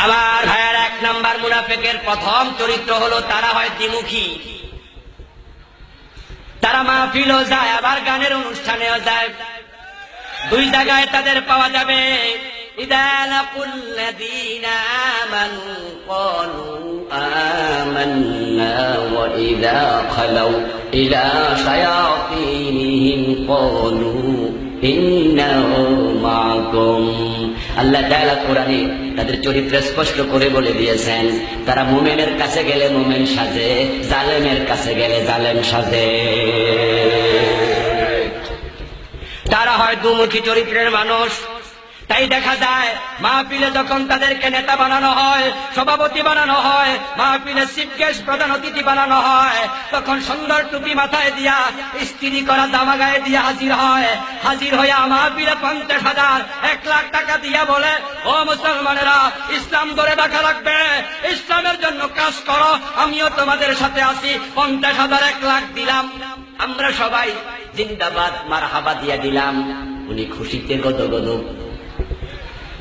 আমার ভাইয়ের 1 নাম্বার মুনাফিকের প্রথম চরিত্র হলো তারা হয় দ্বিমুখী। তারা মাহফিলও যায় আবার গানের অনুষ্ঠানেও যায়, দুই জায়গায় তাদের পাওয়া যাবে। ইযা লাকুল্লাযীনা আমানু ক্বালু আমান্না ওয়া ইযা খালাউ ইলা শায়াতিনিহিম ক্বালু ইন্না মাআকুম। আল্লাহ তাআলা কোরআনে তাদের চরিত্র স্পষ্ট করে বলে দিয়েছেন, তারা মুমিনের কাছে গেলে মুমিন সাজে, জালেমের কাছে গেলে জালেম সাজে। তারা হয় দুমুখী চরিত্রের মানুষ। তাই দেখা যায় মাহফিলে যখন তাদেরকে নেতা বানানো হয়, সভাপতি বানানো হয়, মাহফিলে চিফ গেস্ট প্রধান অতিথি বানানো হয়, তখন সুন্দর টুপি মাথায় দিয়া, ইস্ত্রি করা জামা গায়ে দিয়া হাজির হয়। হাজির হইয়া মাহফিলে 50,000 1 লাখ টাকা দিয়া বলে, ও মুসলমানেরা, ইসলাম ধরে রাখা লাগবে, ইসলামের জন্য কাজ করো, আমিও তোমাদের সাথে আছি। 50,000 1 লাখ দিলাম, আমরা সবাই জিন্দাবাদ মারহাবা দিয়া দিলাম। উনি খুশিতে গদগদ।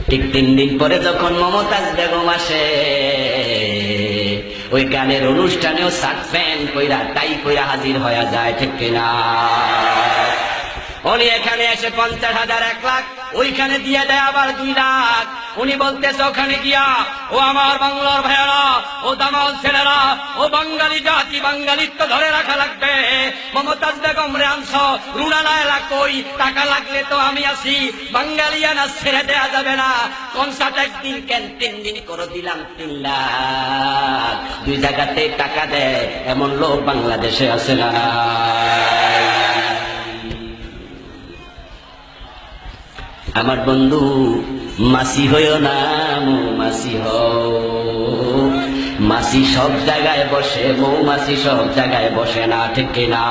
ঠিক 3 দিন পরে যখন মমতাজ বেগম আসে, ওই গানের অনুষ্ঠানেও শার্ট প্যান্ট কইরা টাই কইরা হাজির হয়ে যায়, ঠিক কিনা? উনি এখানে এসে 50,000 1 লাখ ওইখানে দিয়ে দেয় আবার 2 লাখ। উনি বলতেছে ওখানে গিয়া, ও আমার বাংলার ভাইয়েরা, ও দামাল ছেলেরা, ও বাঙালি জাতি, বাঙালিত্ব ধরে রাখা লাগবে। মমতাজ বেগম রে আনছো, রুনালায়লা কই, টাকা লাগলে তো আমি আছি, বাঙালিয়ানা ছেড়ে দেয়া যাবে না। কনসার্ট 1 দিন কেন 3 দিন করে দিলাম 3 লাখ। 2 জায়গাতে টাকা দেয় এমন লোক বাংলাদেশে আছে না? আমার বন্ধু, মাসি হইও না, মৌমাছি হও। মাসি সব জায়গায় বসে, মৌমাছি সব জায়গায় বসে না, ঠিক কিনা?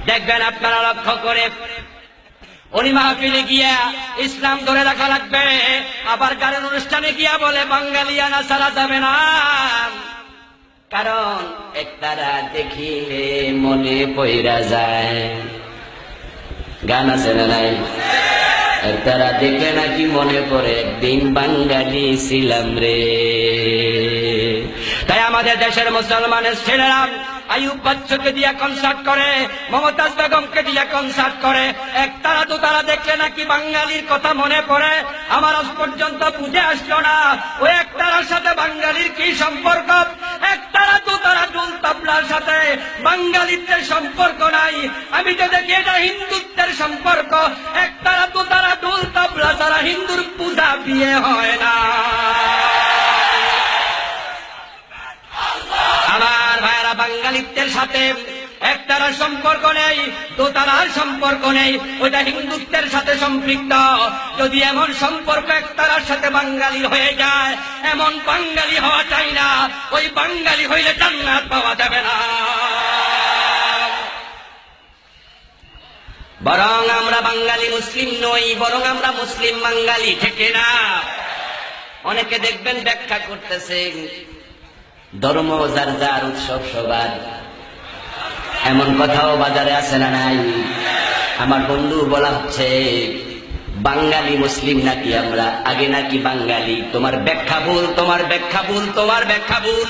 দেখবেন আপনারা লক্ষ্য করে, উনি মাহফিলে গিয়া ইসলাম ধরে রাখা লাগবে, আবার গানের অনুষ্ঠানে গিয়া বলে বাঙালিয়ানা ছাড়া যাবে না। কারণ একতারা দেখিলে মনে পইরা যায়। গান আছে না নাই? তারা দেখলে নাকি মনে পড়ে, একদিন বাঙালি ছিলাম রে। তাই আমাদের দেশের মুসলমানের ছেলেরা আইয়ুব বাচ্চুকে দিয়ে কনসার্ট করে, মমতাজ বেগমকে দিয়ে কনসার্ট করে, একতারা দুতারা দেখলে নাকি বাঙালির কথা মনে পড়ে। আমার আজ পর্যন্ত বুঝে আসলো না ওই একতারার সাথে বাঙালির কি সম্পর্ক। একতারা দুতারা ঢোল তবলার সাথে বাঙালিত্বের সম্পর্ক নাই। আমি তো দেখি এটা হিন্দুত্বের সম্পর্ক। একতারা দুতারা ঢোল তবলা ছাড়া হিন্দুর পূজা বিয়ে হয় না। আমার ভাইয়েরা, বাঙালিত্বের সাথে একতারার সম্পর্ক নেই, দোতারার সম্পর্ক নেই, ওইটা হিন্দুত্বের সাথে সম্পৃক্ত। যদি এমন সম্পর্ক একতারার সাথে বাঙালির হয়ে যায়, এমন বাঙালি হওয়া চাই না। ওই বাঙালি হইলে জান্নাত পাওয়া যাবে না। বরং আমরা বাঙালি মুসলিম নই, বরং আমরা মুসলিম বাঙালি, ঠিক না? অনেকে দেখবেন ব্যাখ্যা করতেছে, ধর্ম যার যার, উৎসব সবার, এমন কথাও বাজারে আছে না নাই? আমার বন্ধু বলা হচ্ছে বাঙালি মুসলিম নাকি আমরা, আগে নাকি বাঙালি? তোমার ব্যাখ্যা ভুল, তোমার ব্যাখ্যা ভুল, তোমার ব্যাখ্যা ভুল।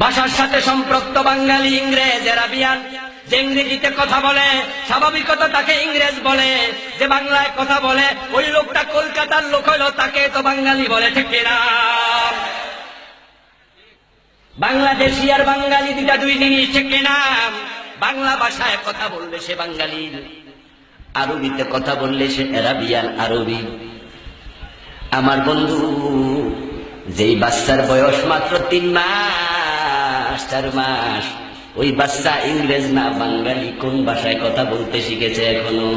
ভাষার সাথে সম্পৃক্ত বাঙালি ইংরেজ, আরাবিয়ান। যে ইংরেজিতে কথা বলে স্বাভাবিকতা তাকে ইংরেজ বলে, যে বাংলায় কথা বলে ওই লোকটা কলকাতার লোক হইলো, তাকে তো বাঙালি বলে, ঠিক না? বাংলাদেশি আর বাঙালি দুটা 2 জিনিস, ঠিক না? বাংলা ভাষায় কথা বললে সে বাঙালি, আরবিতে কথা বললে সে আরাবিয়ান, আরবি। আমার বন্ধু, যেই বাচ্চার বয়স মাত্র 3 মাস 4 মাস, ওই বাচ্চা ইংরেজ না বাঙালি কোন ভাষায় কথা বলতে শিখেছে এখনো?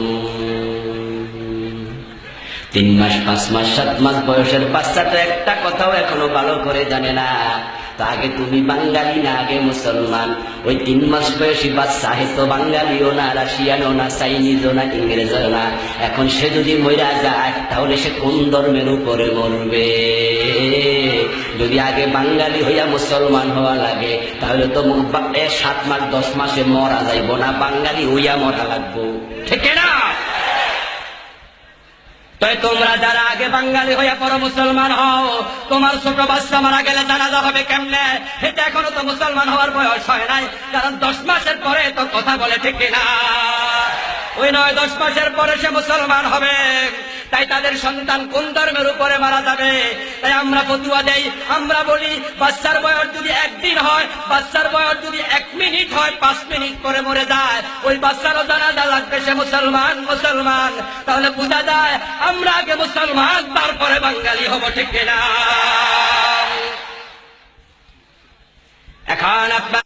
3 মাস 5 মাস 7 মাস বয়সের বাচ্চাটা একটা কথাও এখনো ভালো করে জানে না। তা আগে তুমি বাঙালি না আগে মুসলমান? ওই 3 মাস বয়সী বাচ্চা হয়তো বাঙালিও না, রাশিয়ানও না, চাইনিজও না, ইংরেজও না। এখন সে যদি মইরা যায় তাহলে সে কোন ধর্মের উপরে মরবে? যদি আগে বাঙালি হইয়া মুসলমান হওয়া লাগে তাহলে তো 7 মাস 10 মাসে মরা যাইব না, বাঙালি হইয়া মরা লাগবো, ঠিক না? তাই তোমরা যারা আগে বাঙালি হয়ে পর মুসলমান হও, তোমার ছোট বাচ্চা মারা গেলে জানাজা হবে কেমনে? এটা এখনো তো মুসলমান হওয়ার বয়স হয় নাই, কারণ 10 মাসের পরে তো কথা বলে, ঠিক কিনা? ওই 9-10 মাসের পরে সে মুসলমান হবে। তাই তাদের সন্তান কোন ধর্মের উপরে মারা যাবে? তাই আমরা ফতুয়া দেই, আমরা বলি বাচ্চার বয়স যদি 1 দিন হয়, বাচ্চার বয়স যদি 1 মিনিট হয়, 5 মিনিট পরে মরে যায়, ওই বাচ্চারও জানাজা লাগবে, সে মুসলমান। মুসলমান তাহলে বোঝা যায় আমরা আগে মুসলমান, তারপরে বাঙালি হব, ঠিক কিনা? এখন আপনার